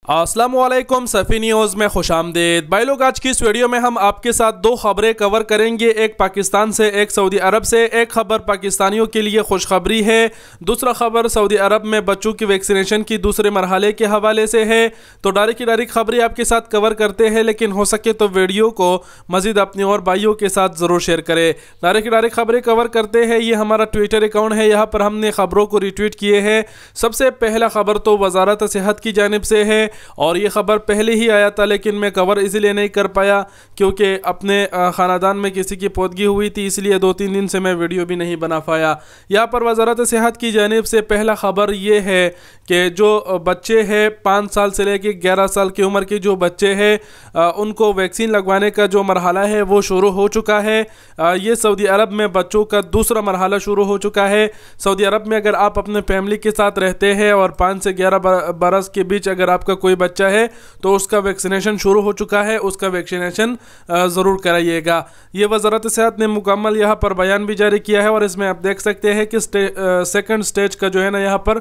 अस्सलामुअलैकुम सफ़ी न्यूज़ में खुशामदीद। भाई लोग, आज की इस वीडियो में हम आपके साथ दो खबरें कवर करेंगे, एक पाकिस्तान से, एक सऊदी अरब से। एक खबर पाकिस्तानियों के लिए खुशखबरी है, दूसरा खबर सऊदी अरब में बच्चों की वैक्सीनेशन की दूसरे मरहले के हवाले से है। तो डायरेक्ट खबरें आपके साथ कवर करते हैं, लेकिन हो सके तो वीडियो को मज़ीद अपने और भाइयों के साथ ज़रूर शेयर करें। डायरेक्ट खबरें कवर करते हैं। ये हमारा ट्विटर अकाउंट है, यहाँ पर हमने खबरों को रिट्वीट किए हैं। सबसे पहला खबर तो वजारत सेहत की जानिब से है और ये ख़बर पहले ही आया था, लेकिन मैं कवर इसलिए नहीं कर पाया क्योंकि अपने ख़ानदान में किसी की पौधगी हुई थी, इसलिए 2-3 दिन से मैं वीडियो भी नहीं बना पाया। यहाँ पर वजारत सेहत की जानिब से पहला ख़बर ये है कि जो बच्चे हैं 5 साल से लेकर 11 साल की उम्र के जो बच्चे हैं उनको वैक्सीन लगवाने का जो मरहला है वो शुरू हो चुका है। ये सऊदी अरब में बच्चों का दूसरा मरहला शुरू हो चुका है। सऊदी अरब में अगर आप अपने फैमिली के साथ रहते हैं और 5 से 11 बरस के बीच अगर आपका कोई बच्चा है तो उसका वैक्सीनेशन शुरू हो चुका है, उसका वैक्सीनेशन ज़रूर कराइएगा। ये वजारत सेहत ने मुकम्मल यहाँ पर बयान भी जारी किया है और इसमें आप देख सकते हैं कि सेकंड स्टेज का जो है ना यहाँ पर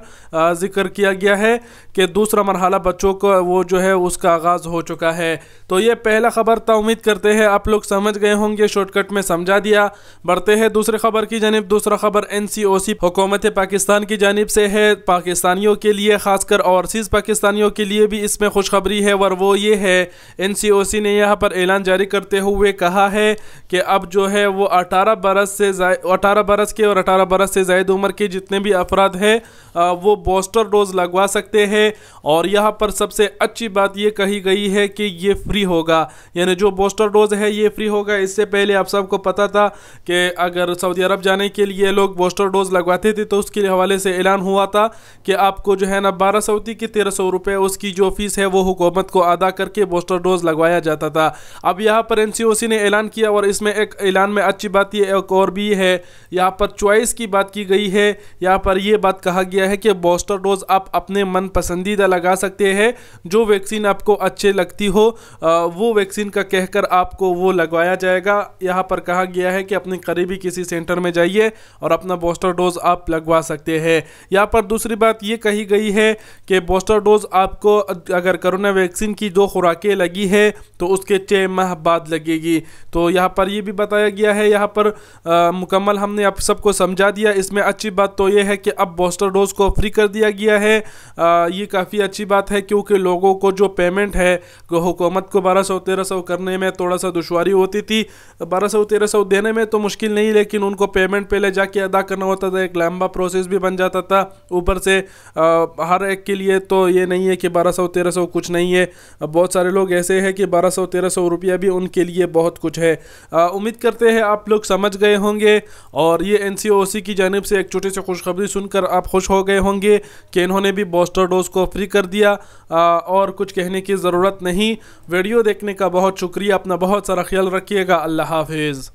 जिक्र किया गया है कि दूसरा मरहला बच्चों को वो जो है उसका आगाज़ हो चुका है। तो ये पहला खबर था, उम्मीद करते हैं आप लोग समझ गए होंगे, शॉर्टकट में समझा दिया। बढ़ते हैं दूसरी खबर की जानिब। दूसरा खबर NCOC हुकूमत पाकिस्तान की जानिब से है। पाकिस्तानियों के लिए, खासकर ओवरसीज़ पाकिस्तानियों के लिए भी इसमें खुशखबरी है और वो ये है, NCOC ने यहाँ पर ऐलान जारी करते हुए कहा है कि अब जो है वो 18 बरस के और 18 बरस से ज़ायद उम्र के जितने भी अफराद हैं वो बूस्टर डोज लगवा सकते हैं। और यहाँ पर सबसे अच्छी बात ये कही गई है कि ये फ्री होगा, यानी जो बूस्टर डोज है ये फ्री होगा। इससे पहले आप सबको पता था कि अगर सऊदी अरब जाने के लिए लोग बूस्टर डोज लगवाते थे तो उसके हवाले से ऐलान हुआ था कि आपको जो है ना 1200 की 1300 रुपये उसकी जो फीस है वो हुकूमत को अदा करके बूस्टर डोज लगवाया जाता था। अब यहाँ पर NCOC ने ऐलान किया और इसमें एक ऐलान में अच्छी बात ये एक और भी है, यहाँ पर चॉइस की बात की गई है। यहाँ पर ये बात कहा गया है कि बूस्टर डोज आप अपने मन पसंदीदा लगा सकते हैं, जो वैक्सीन आपको अच्छी लगती हो वो वैक्सीन का कहकर आपको वो लगवाया जाएगा। यहाँ पर कहा गया है कि अपने करीबी किसी सेंटर में जाइए और अपना बूस्टर डोज आप लगवा सकते हैं। यहाँ पर दूसरी बात ये कही गई है कि बूस्टर डोज आपको अगर कोरोना वैक्सीन की 2 खुराकें लगी है तो उसके 6 माह बाद लगेगी। तो यहाँ पर ये भी बताया गया है, यहाँ पर मुकम्मल हमने आप सबको समझा दिया। इसमें अच्छी बात तो ये है कि अब बूस्टर डोज को फ्री कर दिया गया है। ये काफ़ी अच्छी बात है क्योंकि लोगों को जो पेमेंट है हुकूमत को 1200-1300 करने में थोड़ा सा दुश्वारी होती थी। 1200-1300 देने में तो मुश्किल नहीं, लेकिन उनको पेमेंट पहले जाके अदा करना होता था, एक लंबा प्रोसेस भी बन जाता था। ऊपर से हर एक के लिए तो ये नहीं है कि 1200-1300 कुछ नहीं है। बहुत सारे लोग ऐसे हैं कि 1200-1300 रुपया भी उनके लिए बहुत कुछ है। उम्मीद करते हैं आप लोग समझ गए होंगे और ये NCOC की जानिब से एक छोटी सी खुशखबरी सुनकर आप खुश हो गए होंगे कि इन्होंने भी बूस्टर डोज को फ्री कर दिया। और कुछ कहने की ज़रूरत नहीं। वीडियो देखने का बहुत शुक्रिया, अपना बहुत सारा ख्याल रखिएगा। अल्लाह हाफिज़।